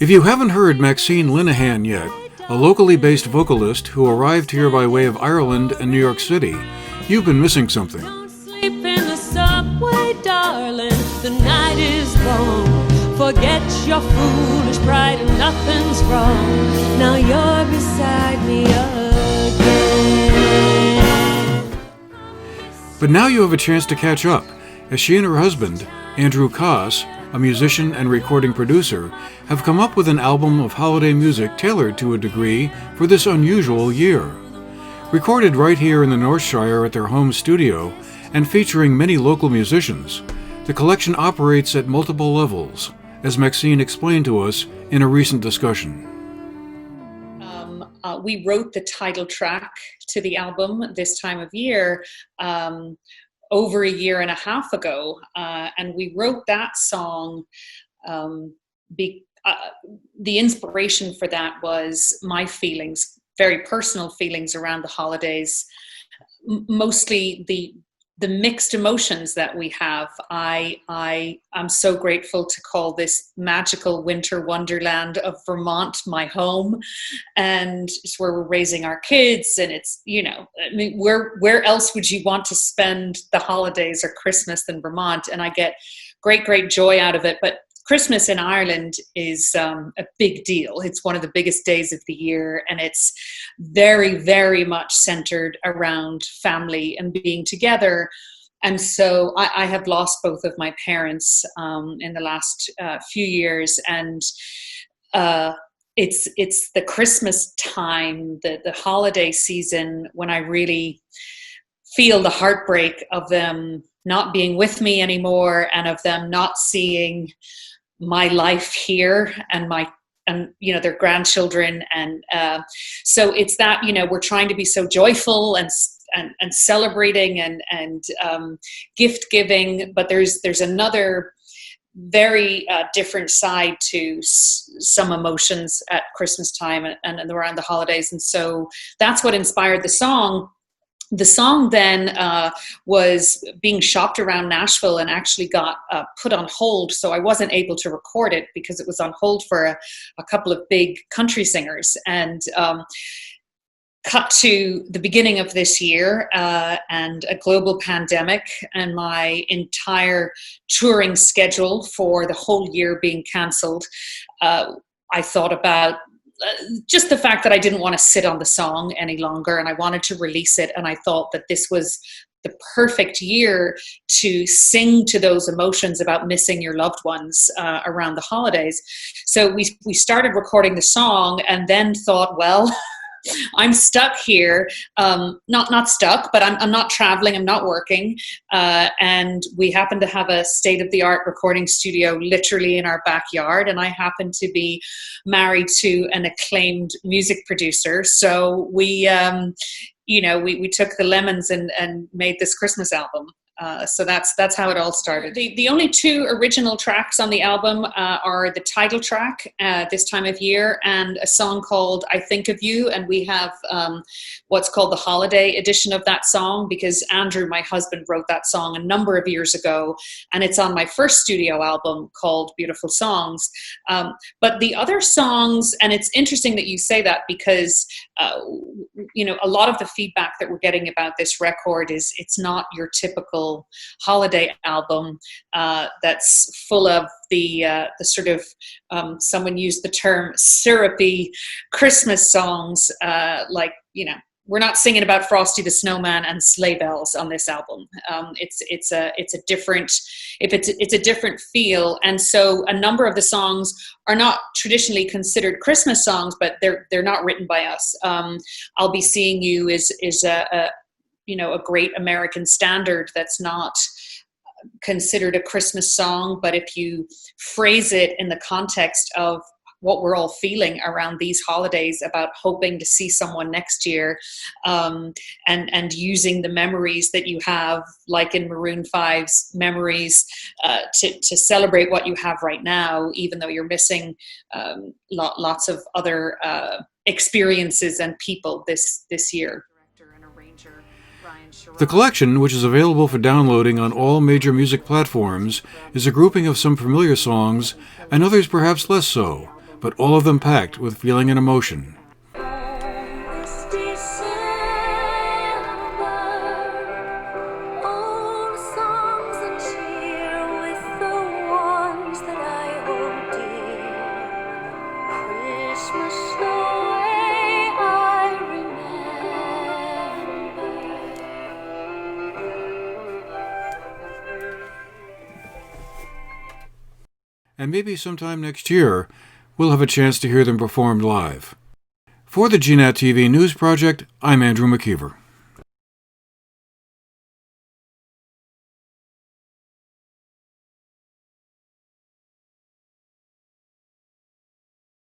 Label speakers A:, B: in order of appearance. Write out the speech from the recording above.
A: If you haven't heard Maxine Linehan yet, a locally based vocalist who arrived here by way of Ireland and New York City, you've been missing something.
B: Don't sleep in the subway, darling, the night is long. Forget your foolish pride and nothing's wrong. Now you're beside me again.
A: But now you have a chance to catch up, as she and her husband, Andrew Koss, a musician and recording producer, have come up with an album of holiday music tailored to a degree for this unusual year. Recorded right here in the Northshire at their home studio and featuring many local musicians, the collection operates at multiple levels, as Maxine explained to us in a recent discussion.
C: We wrote the title track to the album this time of year over a year and a half ago, and we wrote that song. The inspiration for that was my feelings, very personal feelings around the holidays, mostly the mixed emotions that we have. I'm so grateful to call this magical winter wonderland of Vermont my home, and it's where we're raising our kids. And it's, you know, I mean, where else would you want to spend the holidays or Christmas than Vermont? And I get great joy out of it. But Christmas in Ireland is a big deal. It's one of the biggest days of the year, and it's very, very much centered around family and being together. And so I have lost both of my parents in the last few years, and it's the Christmas time, the holiday season, when I really feel the heartbreak of them not being with me anymore, and of them not seeing my life here and you know, their grandchildren. And so it's that, you know, we're trying to be so joyful and celebrating and gift giving, but there's another very different side to some emotions at Christmas time and around the holidays. And so that's what inspired the song. The song then was being shopped around Nashville and actually got put on hold. So I wasn't able to record it because it was on hold for a couple of big country singers. And cut to the beginning of this year and a global pandemic, and my entire touring schedule for the whole year being canceled. I thought about just the fact that I didn't want to sit on the song any longer, and I wanted to release it. And I thought that this was the perfect year to sing to those emotions about missing your loved ones around the holidays. So we started recording the song, and then thought, well, I'm stuck here. Not stuck, but I'm not traveling. I'm not working. And we happen to have a state-of-the-art recording studio literally in our backyard. And I happen to be married to an acclaimed music producer. So we took the lemons and made this Christmas album. So that's how it all started. The only two original tracks on the album are the title track, This Time of Year, and a song called I Think of You. And we have what's called the holiday edition of that song, because Andrew, my husband, wrote that song a number of years ago, and it's on my first studio album called Beautiful Songs. But the other songs, and it's interesting that you say that, because a lot of the feedback that we're getting about this record is it's not your typical holiday album that's full of the sort of someone used the term syrupy Christmas songs, we're not singing about Frosty the Snowman and sleigh bells on this album. It's a different feel, and so a number of the songs are not traditionally considered Christmas songs, but they're not written by us. I'll Be Seeing You is a great American standard that's not considered a Christmas song, but if you phrase it in the context of what we're all feeling around these holidays about hoping to see someone next year, and using the memories that you have, like in Maroon 5's Memories, to celebrate what you have right now, even though you're missing lots of other experiences and people this year.
A: The collection, which is available for downloading on all major music platforms, is a grouping of some familiar songs and others perhaps less so, but all of them packed with feeling and emotion.
B: This December, old songs and cheer with the ones that I hold dear. Christmas the way I remember.
A: And maybe sometime next year, we'll have a chance to hear them performed live. For the GNAT-TV News Project, I'm Andrew McKeever.